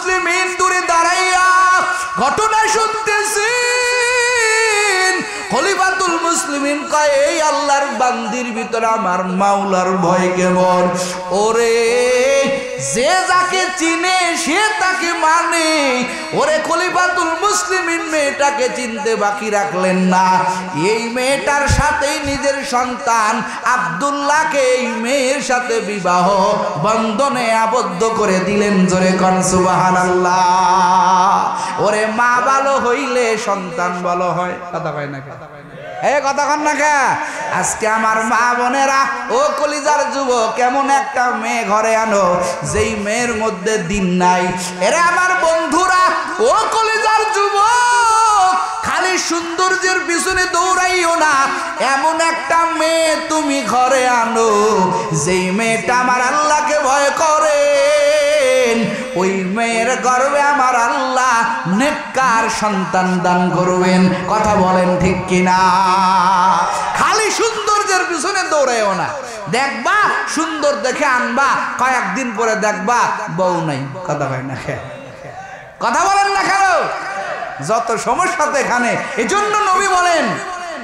মুসলিমিন দূরে দাঁড়াইয়া ঘটনা শুনতেছেন। খলিফাতুল মুসলিমিন কয়, এই আল্লাহর বান্দির ভিতরে আমার মাওলার ভয় কেমন। ওরে যে যাকে চিনে সে তাকে মানে। ওরে খলিফাতুল মুসলিমিন মেয়েটাকে চিনতে বাকি রাখলেন না। এই মেয়েটার সাথেই নিজের সন্তান আব্দুল্লাহকে এই মেয়ের সাথে বিবাহ বন্ধনে আবদ্ধ করে দিলেন। জোরে কোন সুবহানাল্লাহ। ওরে মা ভালো হইলে সন্তান ভালো হয়। কথা কয় না কথা কন না কে? আজকে আমার মা বোনেরা, ও কলিজার যুবক, কেমন একটা মেয়ে ঘরে আনো যেই মেয়ের মধ্যে দিন নাই। এরে আমার বন্ধুরা, ও কলিজার যুবক, খালি সৌন্দর্যের পিছনে দৌড়াইও না। এমন একটা মেয়ে তুমি ঘরে আনো যেই মেয়েটা আমার আল্লাহকে ভয় করে। ওই মেয়ের গর্ভে আমার আল্লাহ নেককার সন্তান দান করবেন। কথা বলেন ঠিক কিনা? খালি সৌন্দর্যের পিছনে দৌড়াইও না। দেখবা সুন্দর দেখে আনবা, কয়েকদিন পরে দেখবা বউ নাই। কথা হয় না? কথা বলেন না কেন? যত সমস্যা তো এখানে। এজন্য নবী বলেন,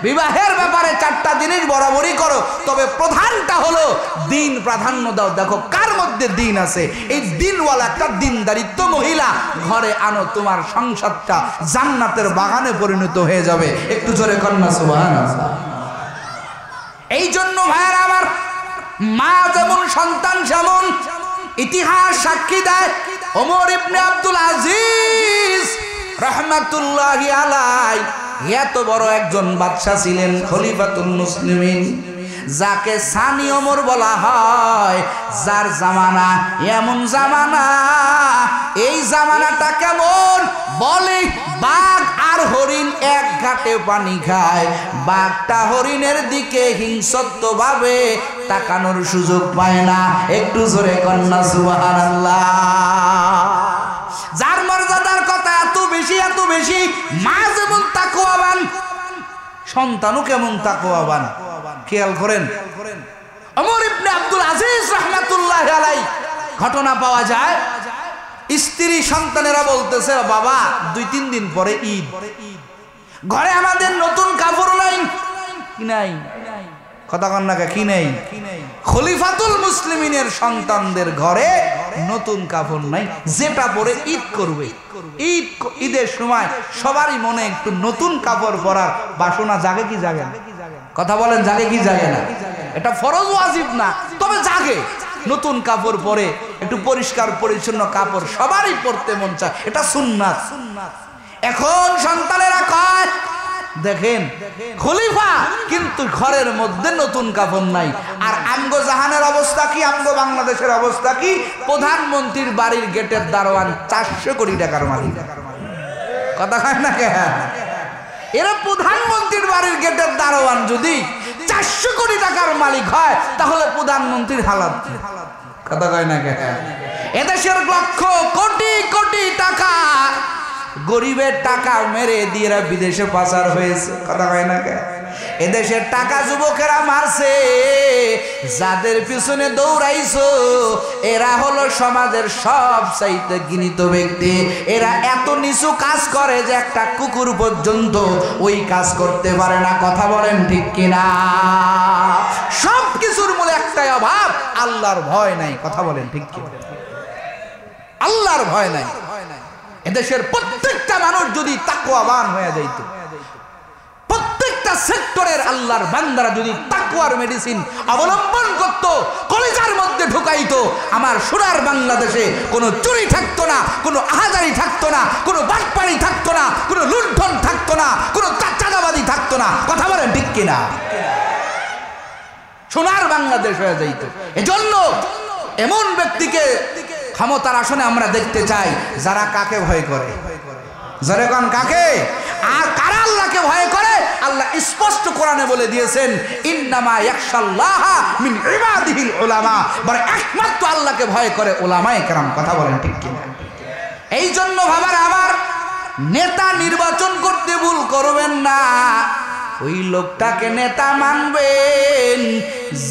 বিবাহের ব্যাপারে চারটা জিনিস বরাবরই করো, তবে প্রধানটা হলো দিন প্রাধান্য দাও। দেখো কার মধ্যে দিন আছে। এই দিনওয়ালা একটা দিনদারিত্ব মহিলা ঘরে আনো, তোমার সংসারটা জান্নাতের বাগানে পরিণত হয়ে যাবে। একটু জোরে কন্যা সুবহানাল্লাহ। এই জন্য ভাইয়েরা আমার, মা যেমন সন্তান সেমন। ইতিহাস সাক্ষী দেয়, ওমর ইবনে আব্দুল আজিজ রাহমাতুল্লাহি আলাইহি এত বড় একজন বাদশা ছিলেন, খলিফাতুল মুসলিমিন, যাকে সানি ওমর বলা হয়। যার জামানা এমন জামানা, এই জামানাটা কেমন বলে, বাঘ আর হরিণ এক ঘাটে পানি খায়। বাঘটা হরিণের দিকে হিংস্র ভাবে তাকানোর সুযোগ পায় না। একটু জোরে কন্যা সুবহানাল্লাহ। যার মর্যাদার কথা এত বেশি এত বেশি, মা যেমন তাকওয়াবান, সন্তানও কেমন তাকওয়াবান। খেয়াল করেন, ওমর ইবনে আব্দুল আজিজ রাহমাতুল্লাহি আলাইহি ঘটনা পাওয়া যায়। স্ত্রী সন্তানেরা বলতেছে, বাবা 2-3 দিন পরে ঈদ, ঘরে আমাদের নতুন কাপড় নাই। কি নাই? কথা কন না কি নাই? খলিফাতুল মুসলিমিনের সন্তানদের ঘরে নতুন কাপড় নাই, যেটা পরে ঈদ করবে। ঈদের সময় সবারই মনে একটু নতুন কাপড় পরার বাসনা জাগে কি জাগে না? কথা বলেন, জাগে কি জাগে না? এটা ফরজ ওয়াজিব না, তবে জাগে। নতুন কাপড় পরে একটু পরিষ্কার পরিচ্ছন্ন কাপড় সবারই পরতে মন চায়, এটা সুন্নাত। এখন সন্তানেরা কয়, দেখেন খলিফা কিন্তু ঘরের মধ্যে নতুন কাপড় নাই। আর আমগো জাহানের অবস্থা কি, আমগো বাংলাদেশের অবস্থা কি? প্রধানমন্ত্রীর বাড়ির গেটের দারোয়ান 400 কোটি টাকার মালিক। কথা হয় না কে? এরা প্রধানমন্ত্রীর বাড়ির গেটের দারোয়ান যদি 400 কোটি টাকার মালিক হয়, তাহলে প্রধানমন্ত্রীর হালাত। কথা কয় না কে? এদেশের লক্ষ কোটি কোটি টাকা গরিবের টাকা মেরে দিয়ে বিদেশে পাচার হয়েছে। কথা কয় না কে? এদেশের টাকা যুবকেরা মারছে। যাদের পিছনে দৌড়াইছো এরা হলো সমাজের সবচাইতে ঘৃণিত ব্যক্তি। এরা এত নিচু কাজ করে যে একটা কুকুর পর্যন্ত ওই কাজ করতে পারে না। কথা বলেন ঠিক কিনা? সব কিছুর মূলে একটাই অভাব, আল্লাহর ভয় নাই। কথা বলেন ঠিক কিনা? আল্লাহর ভয় নাই। এদেশের প্রত্যেকটা মানুষ যদি তাকওয়াবান হয়ে যাইত, প্রত্যেকটা সেক্টরের আল্লাহর বান্দারা যদি তাকওয়ার মেডিসিন অবলম্বন করত, কলিজার মধ্যে ঢুকাইতো, আমার সোনার বাংলাদেশে কোনো চুরি থাকতো না, কোনো আহাজারি থাকতো না, কোনো বাটপাড়ি থাকতো না, কোনো লুণ্ঠন থাকতো না, কোনো চাঁদাবাজি থাকতো না। কথা বলেন ঠিক কিনা? সোনার বাংলাদেশ হয়ে যাইত। এজন্য এমন ব্যক্তিকে ক্ষমতার আসনে আমরা দেখতে চাই যারা কাকে ভয় করে। যারা কোন কাকে আর কারা আল্লাহকে ভয় করে? আল্লাহ স্পষ্ট কোরআনে বলে দিয়েছেন, ইন্নামা ইয়াখশাল্লাহা মিন ইবাদিহিল উলামা। বলে একমাত্র আল্লাহকে ভয় করে উলামায়ে কেরাম। কথা বলেন ঠিক কিনা? এই জন্য ভাবার আমার নেতা নির্বাচন করতে ভুল করবেন না। ওই লোকটাকে নেতা মানবেন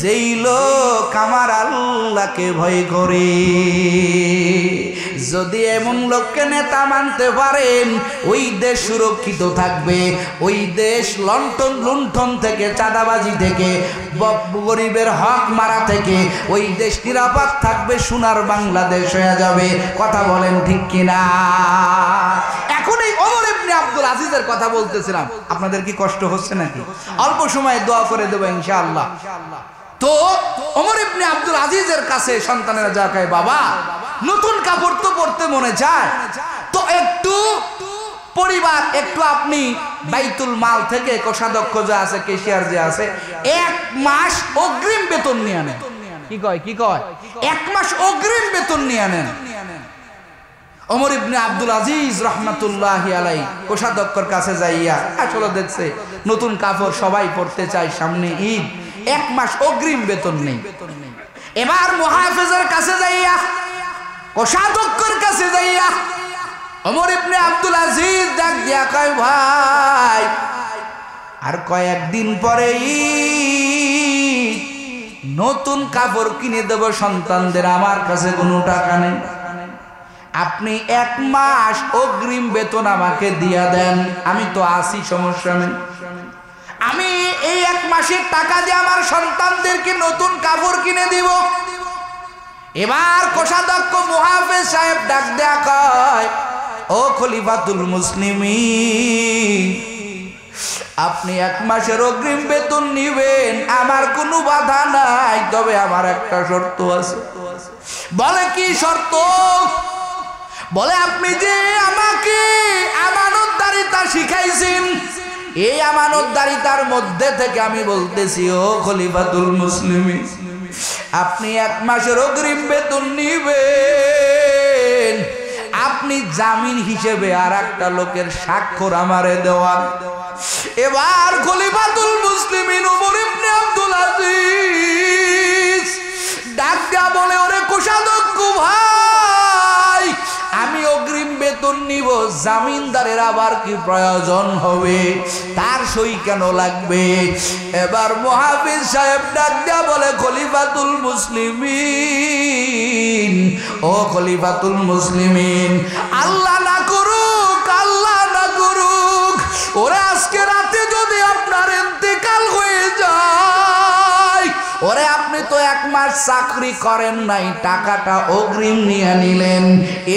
যেই লোক আমার আল্লাহকে ভয় করে, যদি এমন লোককে নেতা মানতে পারেন ওই দেশ সুরক্ষিত থাকবে, ওই দেশ লুণ্ঠন থেকে, চাঁদাবাজি থেকে, গরিবের হক মারা থেকে ওই দেশ নিরাপদ থাকবে, সোনার বাংলাদেশ হয়ে যাবে। কথা বলেন ঠিক কিনা? এখন এই ওমর ইবনে আব্দুল আজিজের কথা বলতেছিলাম, আপনাদের কি কষ্ট হচ্ছে নাকি? অল্প সময় দোয়া করে দেবো ইনশাআল্লাহ। তো ওমর ইবনে আব্দুল আজিজের কাছে সন্তানেরা যা কয়, বাবা নতুন কাপড় তো পরতে মনে চায়, তো একটু পরিবার একটু আপনি বাইতুল মাল থেকে কোষাধ্যক্ষ যে আছে, কেশিয়ার যে আছে, 1 মাস অগ্রিম বেতন নিয়ে নেন। কি কয় 1 মাস অগ্রিম বেতন নিয়ে নেন। ওমর ইবনে আব্দুল আজিজ রাহমাতুল্লাহি আলাইহি কোষাধ্যক্ষের কাছে যাইয়া আসলে দেখছে নতুন কাপড় সবাই পরতে চায়, সামনে ঈদ, 1 মাস অগ্রিম বেতন নেই। এবার মুহাফিজের কাছে যাইয়া, কোষাধ্যক্ষের কাছে যাইয়া ওমর ইবনে আব্দুল আজিজ ডাক দিয়া কয়, ভাই আর কয়েকদিন পরে ঈদ, নতুন কাপড় কিনে দেব সন্তানদের, আমার কাছে কোনো টাকা নেই, আপনি 1 মাস অগ্রিম বেতন আমাকে দিয়া দেন, আমি তো আসি, সমস্যা নেই, আমি এই 1 মাসের টাকা দিয়ে আমার সন্তানদেরকে নতুন কাপড় কিনে দিব। এবার কোষাধ্যক্ষ মুহাফিজ সাহেব ডাক দেয়া কয়, ও খলিফাতুল মুসলিমিন, আপনি 1 মাসের অগ্রিম বেতন নিবেন, আমার কোনো বাধা নাই, তবে আমার একটা শর্ত আছে। বলে কি শর্ত? বলে আপনি যে আমাকে আমানতদারিতা শিখাইছেন, এই আমানতদারিতার মধ্যে থেকে আমি বলতেছি, ও খলিফাতুল মুসলিমিন, আপনি 1 মাসের অগ্রিম বেতন নিবেন, আপনি জামিন হিসেবে আর একটা লোকের স্বাক্ষর আমারে দেওয়ান। এবার খলিফাতুল মুসলিমিন ওমর ইবনে আব্দুল আজিজ ডাক দিয়া বলে, ওরে কোষাধ্যক্ষ ভাই, আমি অগ্রিম বেতন নিব, জামিনদারের আবার কি প্রয়োজন হবে? তার সই কেন লাগবে? এবার মুহাফিজ সাহেব ডাক দিয়া বলে, খলিফাতুল মুসলিমিন, ও খলিফাতুল মুসলিমিন, আল্লাহ না করুক, আল্লাহ না করুক, ওরে আজকে রাতে যদি আপনার ইন্তেকাল হয়ে যায়, ওরে আপনি তো 1 মাস চাকরি করেন নাই, টাকাটা অগ্রিম নিয়ে নিলেন,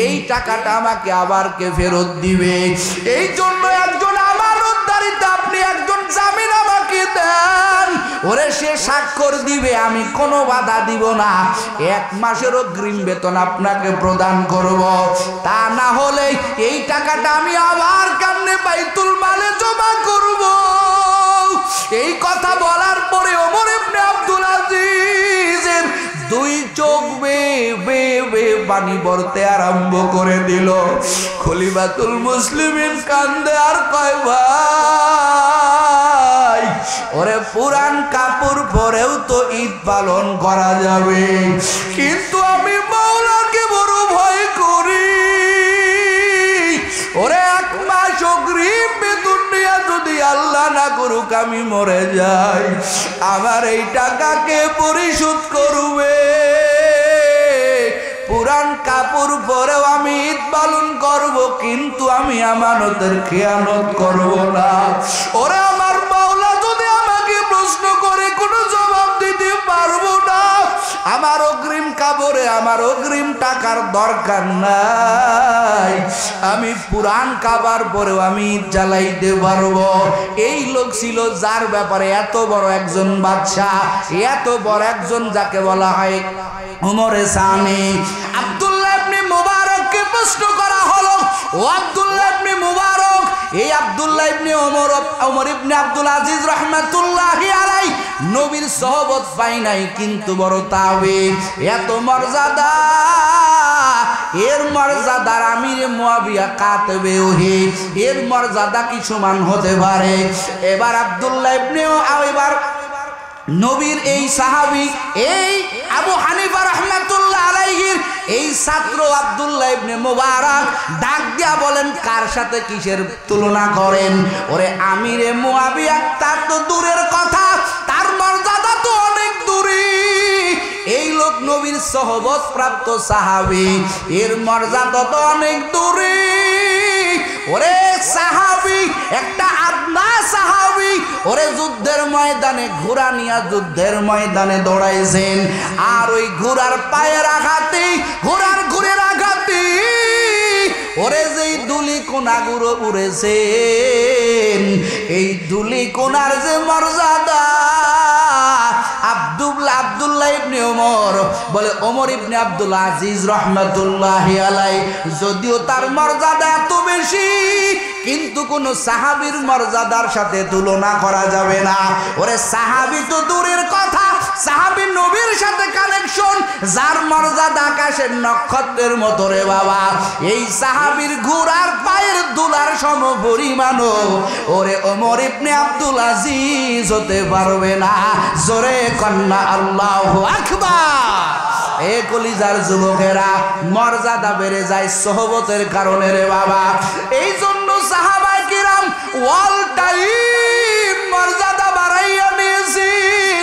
এই টাকাটা আমাকে আবার কে ফেরত দিবে? এই জন্য একজন আমানতদারিতা, আপনি একজন জামিন আমাকে দেন, ওরে সে স্বাক্ষর দিবে, আমি কোনো বাধা দিব না, 1 মাসের অগ্রিম বেতন আপনাকে প্রদান করব, তা না হলে এই টাকাটা আমি আবার কেমনে বাইতুল মালে জমা করব। এই কথা বলার পরে ওমর ইবনে আব্দুল আজিজের 2 চোখ বেয়ে পানি পড়তে আরম্ভ করে দিল। খলিফাতুল মুসলিমিন কান্দে আর কয়, ভাই ওরে পুরান কাপড় পরেও তো ঈদ পালন করা যাবে, কিন্তু আমি মাওলাকে বড় ভয় করি, ওরে 1 মাস অগ্রিম বেতন নিয়ে যদি আল্লাহ না করুক আমি মরে যাই, আমার এই টাকাকে পরিশোধ করবে? পুরান কাপড় পরেও আমি ঈদ পালন করব, কিন্তু আমি আমানতের খেয়ানত করব না। ওরে আমার মাওলা যদি আমাকে প্রশ্ন করে কোনো জবাব দিতে পারবো না, আমার অগ্রিম কাপড়ে আমার অগ্রিম টাকার দরকার নাই, আমি পুরান কাবার পরেও আমি ঈদ জ্বালাইতে পারবো। এই লোক ছিল যার ব্যাপারে এত বড় একজন বাদশা, এত বড় একজন যাকে বলা হয় ওমরে সানি। আব্দুল্লাহ ইবনে মুবারককে প্রশ্ন করা হলো, ও আব্দুল্লাহ ইবনে মুবারক, এই আব্দুল্লাহ ইবনে ওমর ইবনে আব্দুল আজিজ রাহমাতুল্লাহি আলাইহি নবীর সোহবত পাই নাই, কিন্তু বড় তাওয়ীব, এত মর্যাদা, এর মর্যাদার আমিরে মুয়াবিয়া কাতবে ওহি, এর মর্যাদা কি সমান হতে পারে? এবার আব্দুল্লাহ ইবনে এবার নবীর এই সাহাবী, এই আবু হানিফা রাহমাতুল্লাহ আলাইহির এই ছাত্র আব্দুল্লাহ ইবনে মুবারক ডাক দিয়া বলেন, কার সাথে কিসের তুলনা করেন? ওরে আমিরে মুয়াবিয়া, তার তো দূরের কথা, তার মর্যাদা তো অনেক দূরে, এই লোক নবীর সহবত প্রাপ্ত সাহাবী, এর মর্যাদা তো অনেক দূরে। ওরে সাহাবী, একটা আদনা সাহাবী, ওরে যুদ্ধের ময়দানে ঘোড়া নিয়ে যুদ্ধের ময়দানে দৌড়াইছেন, আর ওই ঘোড়ার পায়ের আঘাতে, ঘোড়ার ঘুরের আঘাতে ওরে যেই দুলি কোনাগুলো উড়েছেন, এই দুলি কোনার যে মর্যাদা, আব্দুল্লাহ ইবনে ওমর বলে, ওমর ইবনে আব্দুল আজিজ রহমাতুল্লাহি আলাইহি, যদিও তার মর্যাদা এত বেশি, কিন্তু কোন সাহাবীর মর্যাদার সাথে তুলনা করা যাবে না। ওরে সাহাবী তো দূরের কথা, সাহাবী নবীর সাথে কানেকশন, যার মর্যাদা আকাশের নক্ষত্রের মতো রে বাবা। এই সাহাবীর ঘোড়ার পায়ের দুলার সম পরিমাণও ওরে ওমর ইবনে আব্দুল আজিজ হতে পারবে না। জোরে কন্যা আল্লাহু আকবার। এ কলিজার যুবকেরা, মর্যাদা বেড়ে যায় সহবতের কারণে রে বাবা। এই জন্য সাহাবায়ে কিরাম অল টাইম মর্যাদা বাড়াইয়া নিয়েছেন।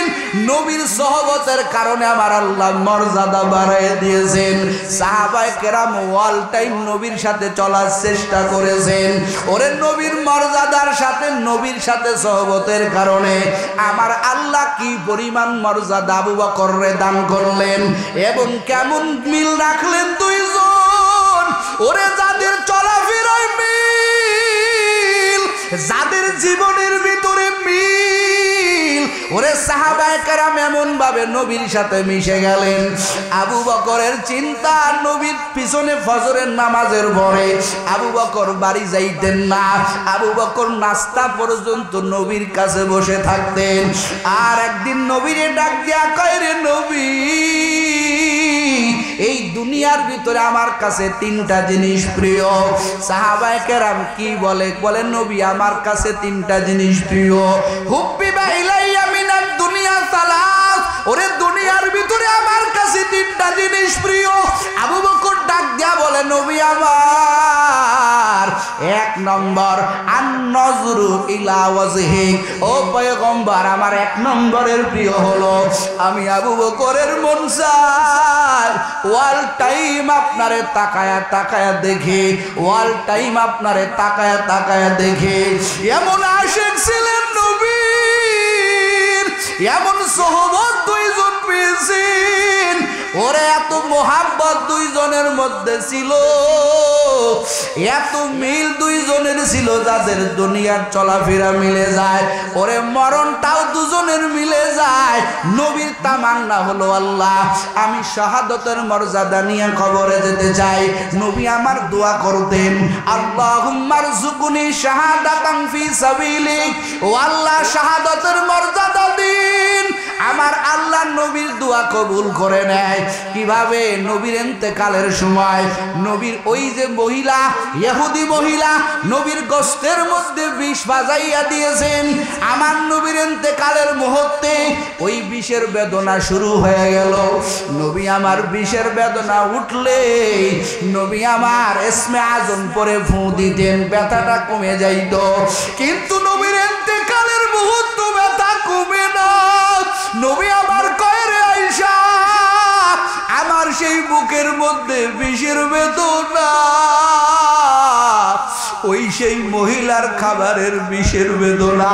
নবীর সহবতের কারণে আমার আল্লাহ মর্যাদা বাড়াইয়া দিয়েছেন। সাহাবায়ে কেরাম অল টাইম নবীর সাথে চলার চেষ্টা করেছেন। ওরে নবীর মর্যাদার সাথে, নবীর সাথে সহবতের কারণে আমার আল্লাহ কি পরিমাণ মর্যাদা আবু বকররে দান করলেন, এবং কেমন মিল রাখলেন দুইজন। ওরে যাদের চলাফেরায় মিল, যাদের জীবনের ভিতরে মিল, ওরে সাহাবায়ে কেরাম এমন ভাবে নবীর সাথে মিশে গেলেন। আবু বকরের চিন্তা, নবীর পিছনে ফজরের নামাজের পরে আবু বকর বাড়ি যাইতেন না। আবু বকর নাস্তা পর্যন্ত নবীর কাছে বসে থাকতেন। আর একদিন নবীরে ডাক দিয়া কয়, রে নবী, এই দুনিয়ার ভিতরে আমার কাছে তিনটা জিনিস প্রিয়। সাহাবায়ে কেরাম কি বলে? বলে নবী, আমার কাছে তিনটা জিনিস প্রিয়। হুব্বিবা ইলাইয়া মিনাদ দুনিয়া সালাস, ওরে দুনিয়ার ভিতরে আমার কাছে তিনটা জিনিস প্রিয়। আবু বকর ডাক দিয়া বলে, নবী আমার, এক নম্বর আন-নজরু ইলা ওয়াজহি, ও পয়গম্বর, আমার এক নম্বরের প্রিয় হলো আমি আবু বকরের মন চায় অল টাইম আপনারে তাকায়া তাকায়া দেখে, অল টাইম আপনারে তাকায়া তাকায়া দেখে। এমন আশিক ছিলেন নবীর, এমন সহবত দুইজন পেয়েছেন। ওরে এত মোহাব্বত দুইজনের মধ্যে ছিল, এত মিল দুইজনের ছিল, যাদের দুনিয়ার চলাফেরা মিলে যায়, ওরে মরণটাও দুজনের মিলে যায়। নবীর তামান্না হলো, আল্লাহ, আমি শাহাদতের মর্যাদা নিয়ে কবরে যেতে চাই। নবী আমার দোয়া করতেন, আল্লাহুম্মা রযুকনি শাহাদাতান ফি সাবিলিক, ও আল্লাহ শাহাদতের মর্যাদা দিন। আমার আল্লাহ নবীর দোয়া কবুল করে নেয়। কিভাবে? নবীর ইন্তেকালের সময় নবীর ওই যে মহিলা, ইহুদি মহিলা, নবীর গোশতের মধ্যে বিষ বাজাইয়া দিয়েছেন। আমার নবীর ইন্তেকালের মুহূর্তে ওই বিষের বেদনা শুরু হয়ে গেল। নবী আমার বিষের বেদনা উঠলে নবী আমার ইসমে আজম পরে ফু দিতেন, ব্যথাটা কমে যাইত। কিন্তু নবীর ইন্তেকালের মুহূর্তে ব্যথা কমে না। নবী আমার কয়, রে আয়েশা, আমার সেই বুকের মধ্যে বিষের বেদনা, ওই সেই মহিলার খাবারের বিষের বেদনা।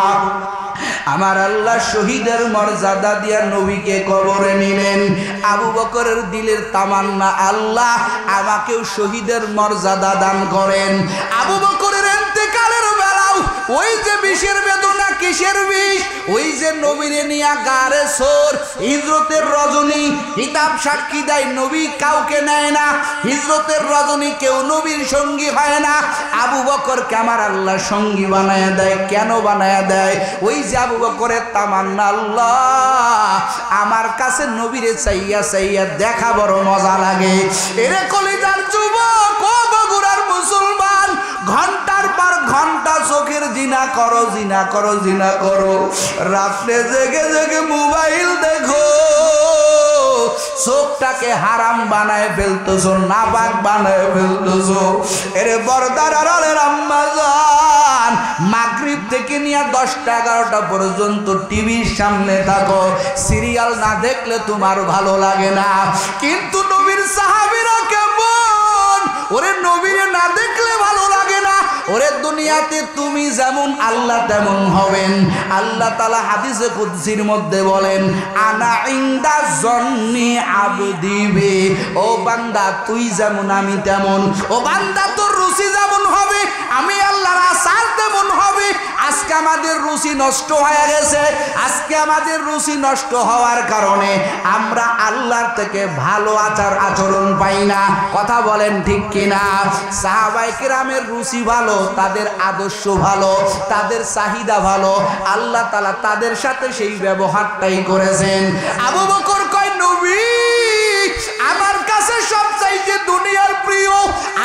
আমার আল্লাহ শহীদের মর্যাদা দিয়া নবীকে কবরে নিলেন। আবু বকরের দিলের তামান্না, আল্লাহ আমাকেও শহীদের মর্যাদা দান করেন। আবু বকরের ইন্তেকালের বেলাও ওই যে বিষের বেদনা, কিসের বিষ? ওই যে নবীরে নিয়া গারে সোর, হিজরতের রজনী, কিতাব সাক্ষী দেয় নবী কাউকে নেয় না। হিজরতের রজনী কেউ নবীর সঙ্গী হয় না। আবু বকরকে আমার আল্লাহ সঙ্গী বানায়া দেয়। কেন বানায়া দেয়? ওই যে আবু বকরের তামান্না, আল্লাহ আমার কাছে নবীরে চাইয়া চাইয়া দেখা বড় মজা লাগে। এরে কলিজার যুবক, ও বগুড়ার মুসলমান, ঘন্টার পর ঘন্টা চোখের জিনা করো, জিনা করো, জিনা করো। রাত্রে জেগে জেগে মোবাইল দেখো, চোখটাকে হারাম বানায় ফেলতেছো, নাপাক বানায় ফেলতেছো। এরে বর্দার আড়ালের আম্মা জান, মাগরিব থেকে নিয়ে 10টা 11টা পর্যন্ত টিভির সামনে থাকো, সিরিয়াল না দেখলে তোমার ভালো লাগে না। কিন্তু নবীর সাহাবীরা কেমন, ওরে নবীরে না দেখলে ভালো লাগে না। ওরে দুনিয়াতে তুমি যেমন আল্লাহ তেমন হবেন। আল্লাহ তাআলা হাদিসে কুদসির মধ্যে বলেন, আনা ইনদা জন্নি আবদি বি। ও বান্দা তুই যেমন আমি তেমন। ও বান্দা তোর রুচি যেমন হবে আমি আল্লাহর আসার তেমন হবে। আজকে আমাদের রুচি নষ্ট হয়ে গেছে। আজকে আমাদের রুচি নষ্ট হওয়ার কারণে আমরা আল্লাহর থেকে ভালো আচরণ পাই না। কথা বলেন ঠিক কিনা? সাহাবায়ে কেরামের রুচি ভালো, তাদের আদর্শ ভালো, তাদের চাহিদা ভালো। আল্লাহ তাআলা তাদের সাথে সেই ব্যবহারটাই করেছেন। আবু বকর কয়, নবী আমার কাছে সবচাইতে দুনিয়ার প্রিয়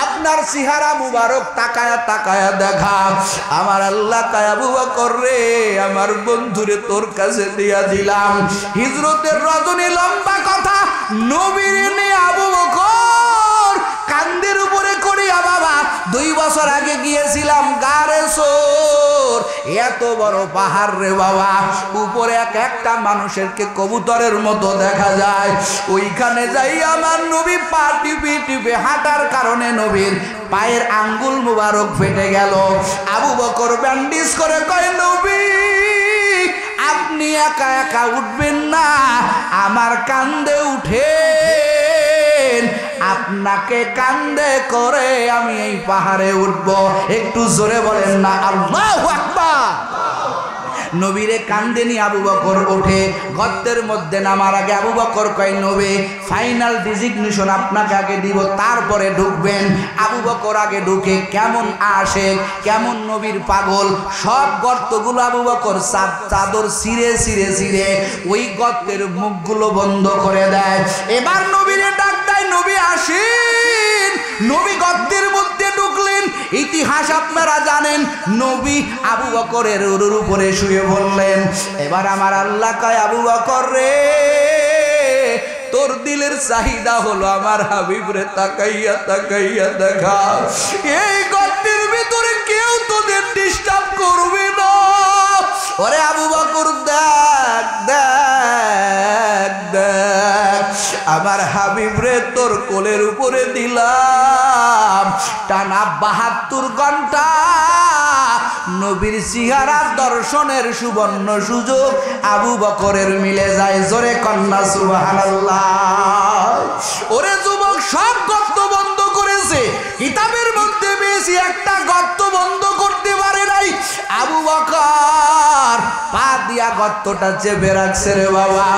আপনার চেহারা মুবারক তাকায়া তাকায়া দেখা। আমার আল্লাহ কয়, আবু বকর রে আমার বন্ধুরে তোর কাছে দিয়া দিলাম। হিজরতের রজনী লম্বা কথা, নবীর নিয়ে আবু বকর কান্দের উপরে করিয়া বাবা 2 বছর আগে গিয়েছিলাম গারে সোর, এত বড় পাহাড় রে বাবা, উপরে একটা মানুষেরকে কবুতরের মতো দেখা যায়। ওইখানে যাই আমার নবী পা টিপে টিপে হাঁটার কারণে নবীর পায়ের আঙ্গুল মুবারক ফেটে গেল। আবু বকর ব্যান্ডেজ করে কয়, নবী আপনি একা একা উঠবেন না, আমার কান্দে উঠেন, আপনাকে কান্দে করে আমি এই পাহাড়ে উঠবো। একটু জোরে বলেন না আল্লাহু আকবার। নবীরে কান্দে নিয়ে আবু বকর ওঠে। গর্তের মধ্যে নামার আগে আবু বকর কয়, নবী ফাইনাল ডিজিগনেশন আপনাকে আগে দিব, তারপরে ঢুকবেন। আবু বকর আগে ঢুকে কেমন আসে, কেমন নবীর পাগল, সব গর্তগুলো আবু বকর চাদর ছিঁড়ে ছিঁড়ে ছিঁড়ে ওই গর্তের মুখগুলো বন্ধ করে দেয়। এবার নবীরে ডাক দেয়, নবী আসেন। নবী গর্তের মধ্যে ঢুকলেন। ইতিহাস আপনারা জানেন, নবী আবু বকরের উরুর উপরে শুয়ে বললেন। এবার আমার আল্লাহ কয়, আবু বকর রে তোর দিলের চাহিদা হলো আমার হাবিব রে তাকাইয়া তাকাইয়া দেখা। এই গর্তের ভিতরে কেউ তোদের ডিস্টার্ব করবে না। ওরে আবু বকর দেখ দেখ দেখ আমার হাবিব রে তোর কোলের উপরে দিলাম। টানা 72 ঘন্টা নবীর চেহারা দর্শনের সুবর্ণ সুযোগ আবু বকরের মিলে যায়। জোরে কন্যা সুবহানাল্লাহ। ওরে যুবক, সব গর্ত বন্ধ করেছে, কিতাবের মধ্যে বেশি একটা গর্ত বন্ধ করতে পারে নাই। আবু বকর পা দিয়া গর্তটা চেপে রাখছে রে বাবা।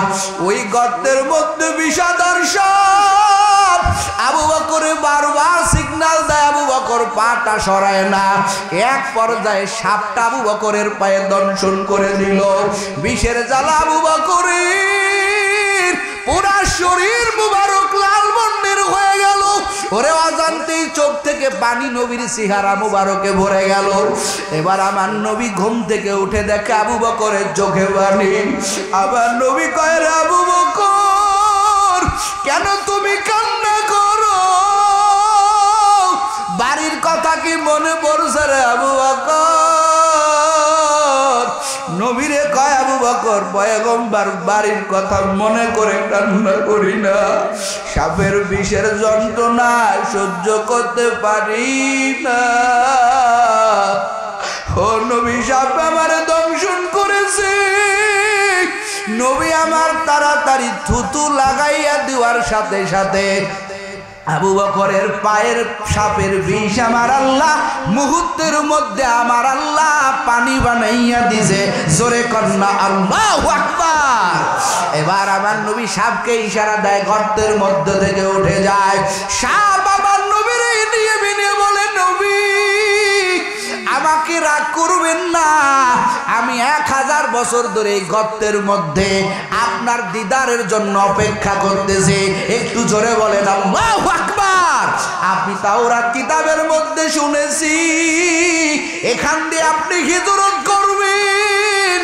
ওই গর্তের মধ্যে বিষাদর সাপ। আবু বকরে বারবার সিগন্যাল দেয়, আবু বকর পাটা সরায় না। এক পর্যায়ে সাপটা আবু বকরের পায়ে দংশন করে দিল। বিষের জ্বালা আবু বকরের পুরা শরীর মুবারক লাল বর্ণের হয়ে গেল। ওরে অজান্তেই চোখ থেকে পানি নবীর চেহারা মুবারকে ভরে গেল। এবার আমার নবী ঘুম থেকে উঠে দেখে আবু বকরের চোখে পানি। আবার নবী কয়, রে আবু বকর কেন তুমি কান্না করো? বাড়ির কথা কি মনে পড়ছে রে আবু বকর? নবীরে কয়, আবু বকর পয়গম্বর বাড়ির কথা মনে করে কান্না করি না, সাপের বিষের যন্ত্রণা সহ্য করতে পারি না। ও নবী, সাপ আমার দংশন করেছে। নবী আমার তাড়াতাড়ি থুতু লাগাইয়া দেওয়ার সাথে সাথে আবু বকরের পায়ের সাপের বিষ আমার আল্লাহ মুহূর্তের মধ্যে আমার আল্লাহ পানি বানাইয়া দিছে। জোরে কন্যা আল্লাহু আকবার। এবার আমার নবী সাপকে ইশারা দেয়, গর্তের মধ্যে থেকে উঠে যায়। সাপ আমার নবীর নিয়ে বিনিয়ে বলে, নবী আমাকে রাগ করবেন না, আমি 1000 বছর ধরে এই গর্তের মধ্যে আপনার দিদারের জন্য অপেক্ষা করতেছি। একটু জোরে বলেন আল্লাহু আকবার। আপনি তাওরাত কিতাবের মধ্যে শুনেছি এখান দিয়ে আপনি হিজরত করবেন।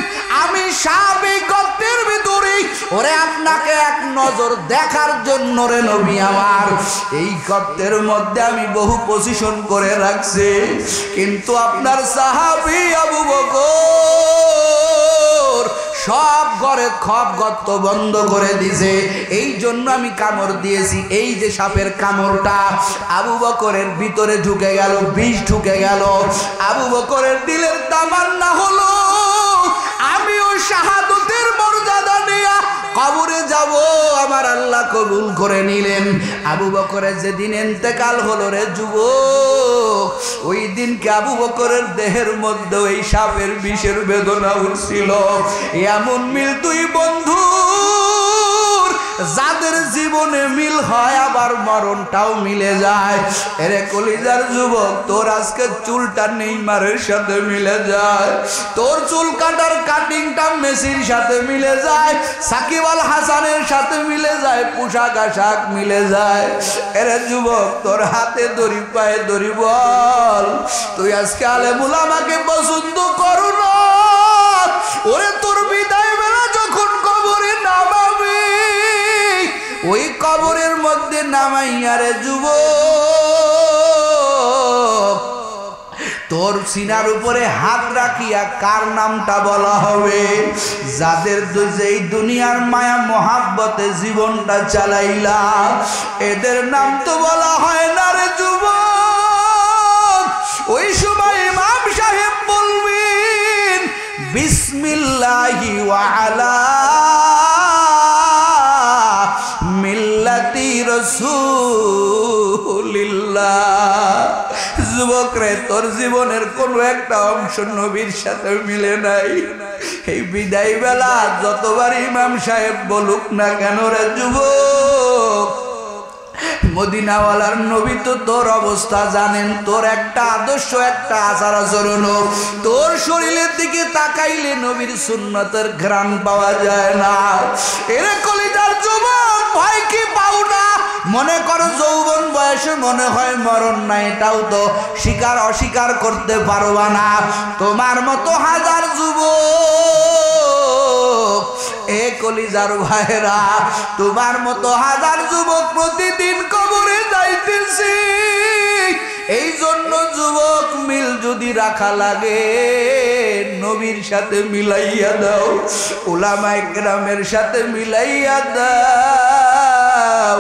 আমি সাপ এই গর্তের ভিতরে ওরে আপনাকে এক নজর দেখার জন্য রে নবী আমার এই গর্তের মধ্যে আমি বহু পজিশন করে রাখছি, কিন্তু আপনার সাহাবী আবু বকর সব ঘরে খপ গর্ত বন্ধ করে দিয়েছে। এই জন্য আমি কামড় দিয়েছি। এই যে সাপের কামড়টা আবু বকরের ভিতরে ঢুকে গেল, বিষ ঢুকে গেল। আবু বকরের দিলের তামান্না হলো আমিও শাহাদতের মর্যাদা নিয়ে কবরে যাব, আমার আল্লাহ কবুল করে নিলেন। আবু বকরের যেদিন ইন্তেকাল হলো রে যুবক, ওই দিনকে আবু বকরের দেহের মধ্যে এই সাপের বিষের বেদনা উঠছিল। এমন মিল দুই বন্ধু যাদের জীবনে মিল হয় আবার মরণটাও মিলে যায়। এরে কলিজার যুবক, তোর আজকে চুলটা নেইমারের সাথে মিলে যায়, তোর চুল কাটার কাটিংটা মেসির সাথে মিলে যায়, সাকিব আল হাসানের সাথে মিলে যায়, পোশাক আশাক মিলে যায়। এরে যুবক, তোর হাতে দড়ি পায়ে দড়ি, বল তুই আজকে আলেমুল আমাকে পছন্দ করো না? ওরে তোর বিদায় বেলা যখন কবরে নামাবি, ওই কবরের মধ্যে নামাইয়া রে যুবক তোর সিনার উপরে হাত রাখিয়া কার নামটা বলা হবে? যাদের যেই দুনিয়ার মায়া মহাব্বতে জীবনটা চালাইলা, এদের নাম তো বলা হয় না রে যুবক। ওই সময় ইমাম সাহেব বলবেন বিসমিল্লাহি ওয়া আলা মিল্লাতি রাসূলিল্লাহ। যুবক রে, তোর জীবনের কোনো একটা অংশ নবীর সাথে মিলে নাই। এই বিদায় বেলা যতবার ইমাম সাহেব বলুক না কেন রে যুবক, মদিনাওয়ালার নবী তো তোর অবস্থা জানেন। তোর একটা আদর্শ, একটা আচার আচরণ, তোর শরীরের দিকে তাকাইলে নবীর সুন্নতের ঘ্রাণ পাওয়া যায় না। এরে কলিজার যুবক, ভয় কি পাও না? মনে করো যৌবন বয়সে মনে হয় মরণ নাই, এটাও তো স্বীকার অস্বীকার করতে পারবা না। তোমার মতো হাজার যুবক, এ কলিজার ভাইরা, তোমার মতো হাজার যুবক প্রতিদিন কবরে যাইতেছে। এই জন্য যুবক, মিল যদি রাখা লাগে নবীর সাথে মিলাইয়া দাও, উলামায়ে কেরামের সাথে মিলাইয়া দাও।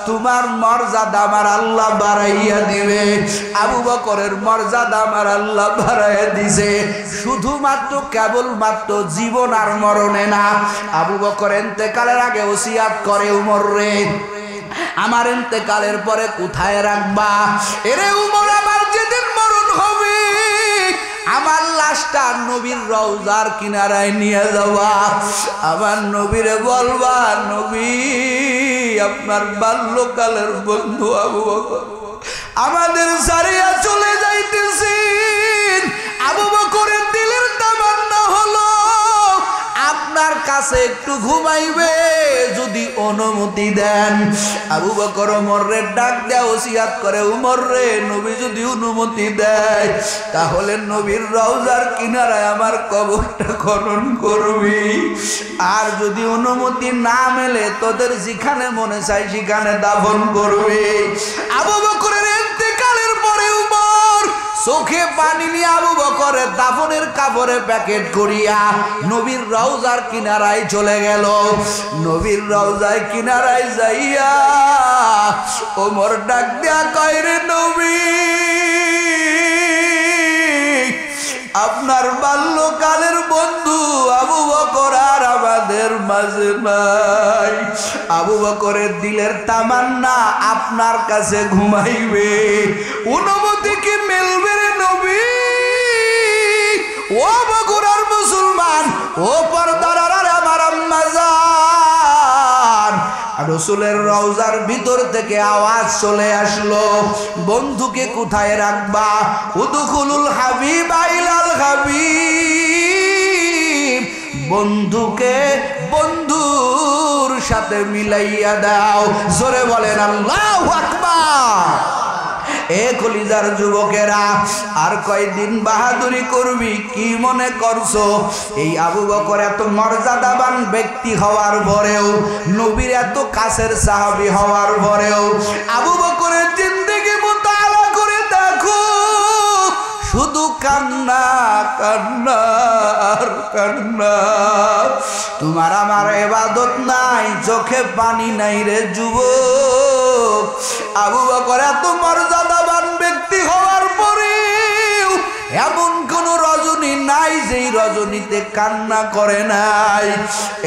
তোমার মর্যাদা আমার আল্লাহ বাড়াইয়া দিবে। আবু বকরের মর্যাদা আমার আল্লাহ বাড়াইয়া দিছে, শুধুমাত্র কেবলমাত্র জীবন আর মরণে না। আবু বকর ইন্তেকালের আগে ওসিয়াত করে, উমর রে, আমার ইন্তেকালের পরে কোথায় রাখবা? এরে উমর, আমার যেদিন মরণ হবে আমার লাশটা নবীর রওজার কিনারায় নিয়ে যাওয়া। আমার নবীরে বলবা, নবী আপনার বাল্যকালের বন্ধু আবু বকর আমাদের সারিয়া চলে যাইতেছেন। আবু বকরের দিলের তামান্না হলো আপনার কাছে একটু ঘুমাইবে, যদি অনুমতি দেন। আবু বকর উমরে ডাক দেয়া ওসিয়াত করে, উমর রে, নবী যদি অনুমতি দেয় তাহলে নবীর রওজার কিনারায় আমার কবরটা খনন করবি, আর যদি অনুমতি না মেলে তোদের যেখানে মনে চাই সেখানে দাফন করবি। আবু বকরের ইন্তেকালের পরে উমর চোখে পানি নিয়ে আবু বকরের দাফনের কাপড়ে প্যাকেট করিয়া নবীর রওজার কিনারায় চলে গেল। নবীর রওজায় কিনারায় যাইয়া ওমর ডাক দেয়া কয়, রে নবী, আপনার বাল্যকালের বন্ধু আবু বকর আর আমাদের মাঝে নাই। আবু বকরের দিলের তামান্না আপনার কাছে ঘুমাইবে, অনুমতি কি মিলবে রে নবী? ও বগুড়ার মুসলমান, ও পর্দার আমার আম্মা জান, রাসূলের রওজার ভিতর থেকে আওয়াজ চলে আসলো, বন্ধুকে কোথায় রাখবা? উদখুলুল হাবিব আইলাল হাবিব, বন্ধুকে বন্ধুর সাথে মিলাইয়া দাও। জোরে বলেন আল্লাহু আকবার। এ কলিজার যুবকেরা, আর কয়দিন বাহাদুরি করবি? কি মনে করছো এই আবু বকর এত মর্যাদাবান ব্যক্তি হওয়ার পরেও, নবীর এত কাছের সাহাবী হওয়ার পরেও আবু বকরের জিন্দেগি মুতালা করে দেখো, শুধু কান্না কান্না আর কান্না। তোমার আমার ইবাদত নাই, চোখে পানি নাই রে যুবক। আবু বকর এত মর্যাদাবান ব্যক্তি হওয়ার পরেও এমন কোন রজনী নাই যেই রজনীতে কান্না করে নাই।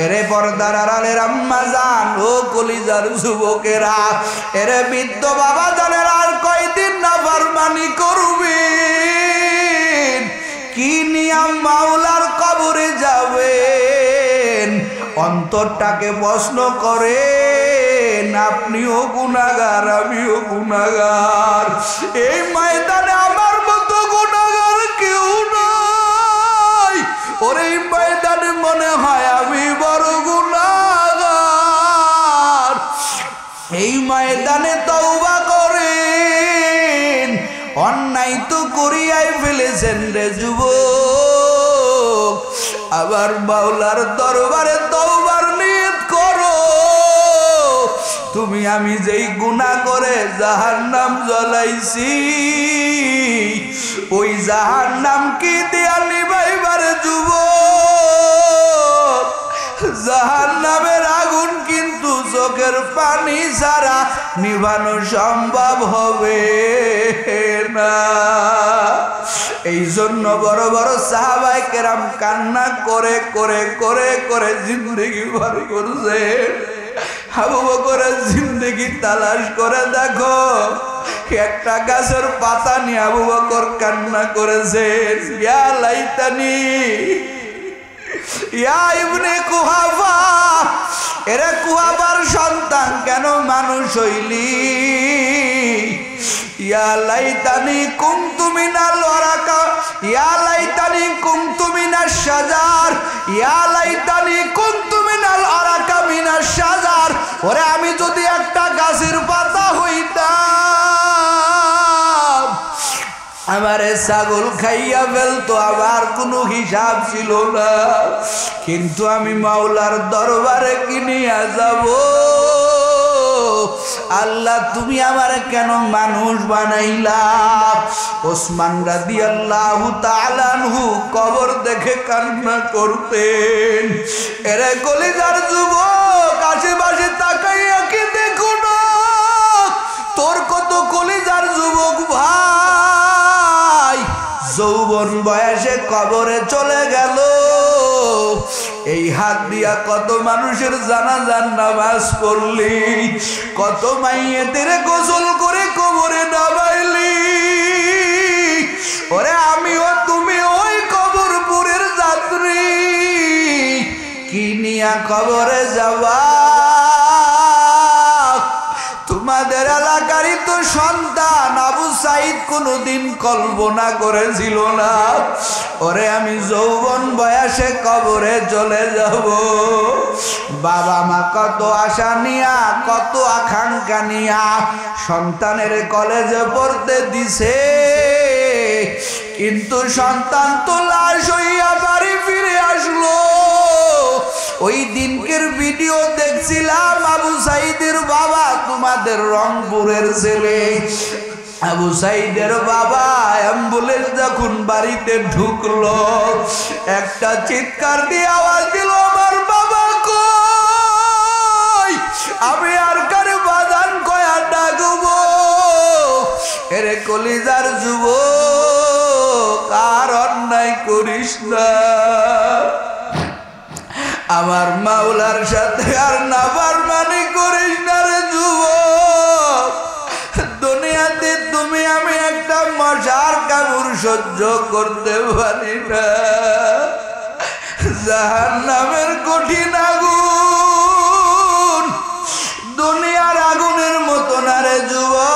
এরে পর্দার আড়ালের আম্মা জান, ও কলিজার যুবকেরা, এরে বৃদ্ধ বাবা জানের, আর কয়দিন নাফরমানি করবে? কি নিয়ম মাওলার কবরে যাবেন? অন্তরটাকে প্রশ্ন করেন। আপনিও গুনাহগার, আমিও গুনাহগার। এই ময়দানে আমার মতো গুনাহগার কেউ নাই। ওর এই ময়দানে মনে হয় আমি বড় গুনাহগার। এই ময়দানে তওবা করেন। অন্যায় তো করিয়াই ফেলেছেন রে যুবক, আবার মাওলার দরবারে তওবার নিয়ত করো। তুমি আমি যেই গুনাহ করে জাহান্নাম জ্বলাইছি, ওই জাহান্নাম কি দিয়া নিবাইবার যুবক? জাহান্নামের আগুন কিন্তু চোখের পানি ছাড়া নিভানো সম্ভব হবে না। এই জন্য বড় বড় সাহাবায়ে কেরাম কান্না করে করে করে করে জিন্দেগি ভর করছে। আবু বকরের জিন্দেগি তালাশ করে দেখো, একটা গাছের পাতা নিয়ে আবু বকর কান্না করেছেন। ইয়া লাইতানি ইয়া ইবনে কুহাফা, এরে কুহাফার সন্তান কেন মানুষ হইলি? ইয়া লাইতানি কুনতু মিনাল ওয়ারাকা, ইয়া লাইতানি কুনতু মিনাশ শাজার, ইয়া লাইতানি কুনতু মিনাল ওয়ারাকা মিনাশ শাজার। ওরে আমি যদি একটা গাছের পাতা হইতাম, আমারে ছাগল খাইয়া ফেলতো, আবার কোনো হিসাব ছিল না। কিন্তু আমি মাওলার দরবারে কি নিয়ে যাব? আল্লাহ তুমি আমারে কেন মানুষ বানাইলা? ওসমান রাদিয়াল্লাহু তাআলা আনহু কবর দেখে কান্না করতেন। এরে কলিজার যুবক, আশেপাশে তাকাইয়া কি দেখো না? তোর কত কলিজার যুবক ভাই যৌবন বয়সে কবরে চলে গেল। এই হাত দিয়া কত মানুষের জানাজার নামাজ পড়লি, কত মাইয়েদের গোসল করে কবরে নামাইলি। ওরে আমিও তুমি ওই কবরপুরের যাত্রী, কি নিয়া কবরে যাবা? তোমাদের এলাকারই তো সন্তান আবু সাইদ কোনদিন কল্পনা করেছিল না, ওরে আমি যৌবন বয়সে কবরে চলে যাব। বাবা মা কত আশা নিয়া, কত আকাঙ্ক্ষা নিয়া সন্তানের কলেজে পড়তে দিছে, কিন্তু সন্তান তো লাশ হইয়া বাড়ি ফিরে আসলো। ওই দিনকের ভিডিও দেখছিলাম, আবু সাইদের বাবা, তোমাদের রংপুরের ছেলে আবু সাইদের বাবা অ্যাম্বুলেন্স যখন বাড়িতে ঢুকলো, একটা চিৎকার দিয়ে আওয়াজ দিল, আমার বাবা কই? আমি আর কারে বাজান কয়া ডাকবো? এরে কলিজার যুবক, আর অন্যায় করিস না। আমার মাওলার সাথে আর নাফরমানি করিস না রে যুবক। দুনিয়াতে তুমি আমি একটা মশার কামড় সহ্য করতে পারি না, জাহান্নামের কঠিন আগুন দুনিয়ার আগুনের মতো না রে যুবক।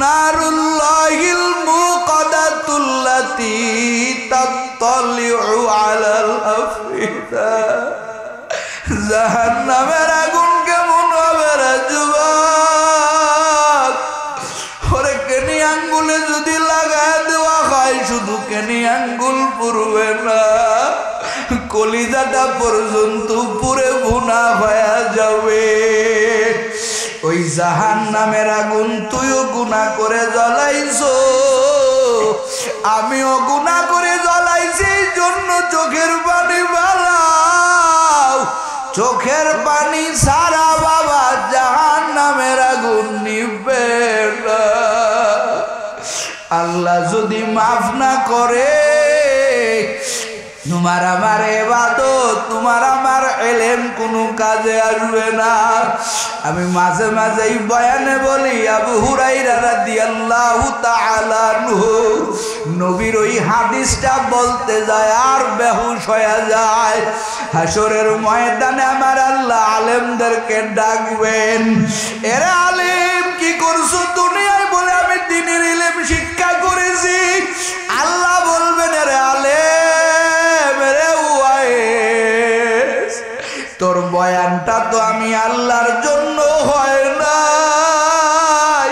নারুল্লাহিল মুকাদাতুল্লাতি তাত্তালিউ আলাল আফিদা। জাহান্নামের আগুন কেমন হবে রে যুবক? উড়বে না, কলিজাটা পর্যন্ত পুরে ভুনা হয়ে যাবে। ওই জাহান্নামের আগুন তুইও গুনাহ করে জ্বলাইছো, আমিও গুনাহ করে জ্বলাইছি, এই জন্য চোখের পানি বাড়াও। চোখের পানি সারা বাবা জাহান্নামের আগুন নিবে না। আল্লাহ যদি মাফ না করে, তোমার আমার ইবাদত, তোমার আমার ইলম কোনো কাজে আসবে না। আমি মাঝে মাঝেই বয়ানে বলি, আবু হুরায়রা রাদিয়াল্লাহু তাআলা আনহু নবীর ওই হাদিসটা বলতে যায় আর বেহুশ হয়ে যায়। হাসরের ময়দানে আমার আল্লাহ আলেমদেরকে ডাকবেন, এরে আলেম কি করছো দুনিয়ায়? বলে আমি দ্বীনের ইলম শিক্ষা করেছি। আল্লাহ বলবেন, এরে আলেম, এরে ওয়াইস, তোর বয়ানটা তো আমি আল্লাহর জন্য হয় নাই,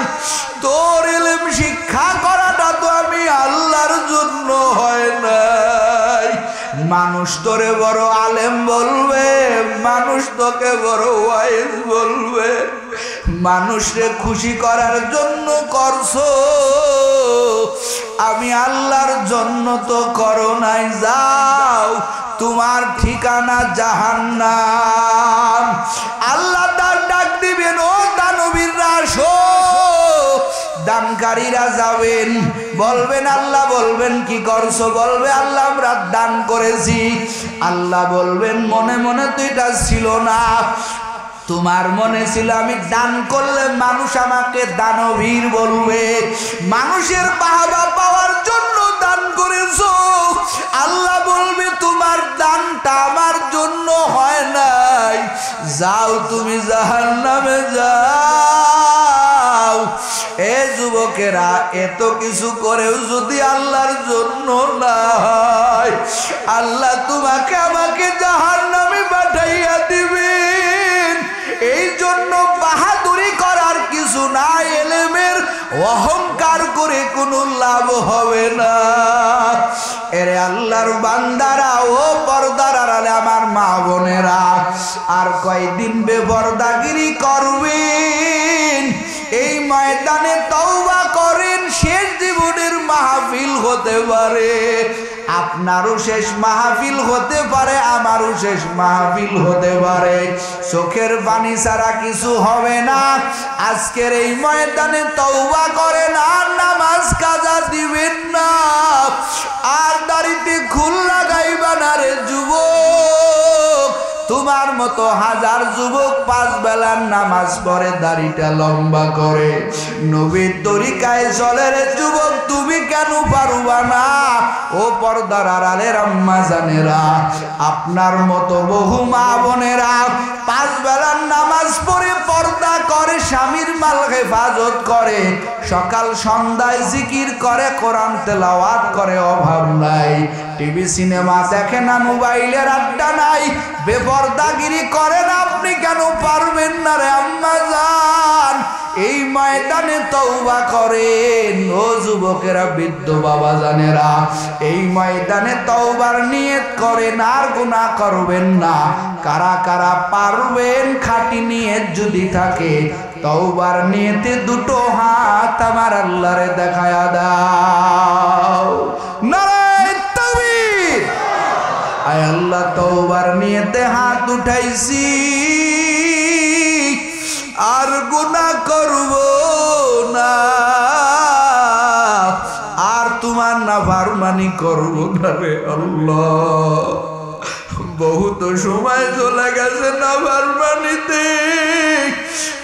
তোর ইলম শিক্ষা করাটা তো আমি আল্লাহর জন্য হয় নাই। মানুষ তোরে বড় আলেম বলবে, মানুষ তোকে বড় ওয়াইজ বলবে, মানুষকে খুশি করার জন্য করছো, আমি আল্লাহর জন্য তো করো নাই। যাও, তোমার ঠিকানা জাহান্নাম। আল্লাহ তার ডাক দিবেন, ও দানবীররা আসো। দানকারীরা যাবেন, বলবেন, আল্লাহ বলবেন কি করছো? বলবে, আল্লাহ আমরা দান করেছি। আল্লাহ বলবেন, মনে মনে তো এটা ছিল না, তোমার মনে ছিল আমি দান করলে মানুষ আমাকে দানবীর বলবে, মানুষের বাহবা পাওয়ার জন্য দান করেছো। আল্লাহ বলবে, তোমার দানটা আমার জন্য হয় নাই, যাও তুমি জাহান্নামে যাও। এ যুবকেরা, এত কিছু করেও যদি আল্লাহর জন্য না হয়, আল্লাহ তোমাকে আমাকে জাহান্নামে পাঠাইয়া দিবেন। এই জন্য বাহাদুরি করার কিছু না, ইলমের অহংকার করে কোনো লাভ হবে না। এরে আল্লাহর বান্দারা, ও পর্দার আড়ালে আমার মা বোনেরা, আর কয়দিন বেপরদাগিরি করবেন? এই ময়দানে তওবা করেন, শেষ জীবনের মাহফিল হতে পারে, আপনারও শেষ মাহফিল হতে পারে, আমারও শেষ মাহফিল হতে পারে। চোখের পানি ছাড়া কিছু হবে না। আজকের এই ময়দানে তওবা করেন, আর নামাজ কাজা দিবেন না, আর দাড়িতে খুল লাগাইবা না রে যুবক। তোমার মতো হাজার যুবক 5 বেলার নামাজ পড়ে, দাড়িটা লম্বা করে, নবীর তরিকায় চলে রে যুবক, তুমি কেন পারবা না? ও পর্দার আড়ালের আম্মা জানেরা, আপনার মতো বহু মা বোনেরা 5 বেলার নামাজ পড়ে পর্দা করে, স্বামীর মাল হেফাজত করে, সকাল সন্ধ্যায় জিকির করে, কোরআন তেলাওয়াত করে, অভাব নাই। টিভি সিনেমা দেখে না, মোবাইলের আড্ডা নাই, বেপরদাগিরি করেন, আপনি কেন পারবেন না রে আম্মা জান? এই ময়দানে তওবা করেন। ও যুবকেরা, বৃদ্ধ বাবা জানেরা, এই ময়দানে তওবার নিয়ত করেন, আর গুনাহ করবেন না। কারা কারা পারবেন? খাঁটি নিয়ত যদি থাকে, তওবার নিয়তে দুটো হাত আমার আল্লাহরে দেখায়া দাও। নারায়ে তাকবীর। আয় আল্লাহ, তওবার নিয়তে হাত উঠাইছি, আর গুনাহ করব না, আর তোমার নাফরমানি করব না রে আল্লাহ। বহুত সময় চলে গেছে নাফরমানিতে,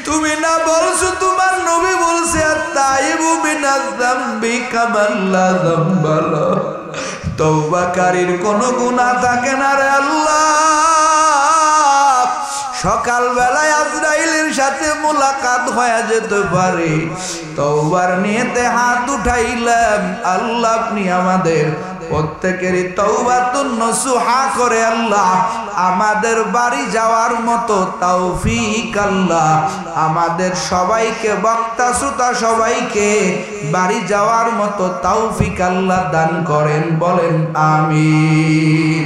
তুমি না বলছো, তোমার নবী বলছে, আত-তাইবু মিনাজ যামবি কামান লা যামবা লা। তওবাকারীর কোনো গুনাহ থাকে না রে আল্লাহ। সকাল বেলায় আজরাইলের সাথে মোলাকাত হয়ে যেতে পারে, তওবার নিয়তে হাত উঠাইলাম, আল্লাহ আপনি আমাদের প্রত্যেকেরই তওবাতুন নসুহা করে আল্লাহ আমাদের বাড়ি যাওয়ার মতো তৌফিক আল্লাহ আমাদের সবাইকে, বক্তা শ্রোতা সবাইকে বাড়ি যাওয়ার মতো তৌফিক আল্লাহ দান করেন। বলেন আমিন।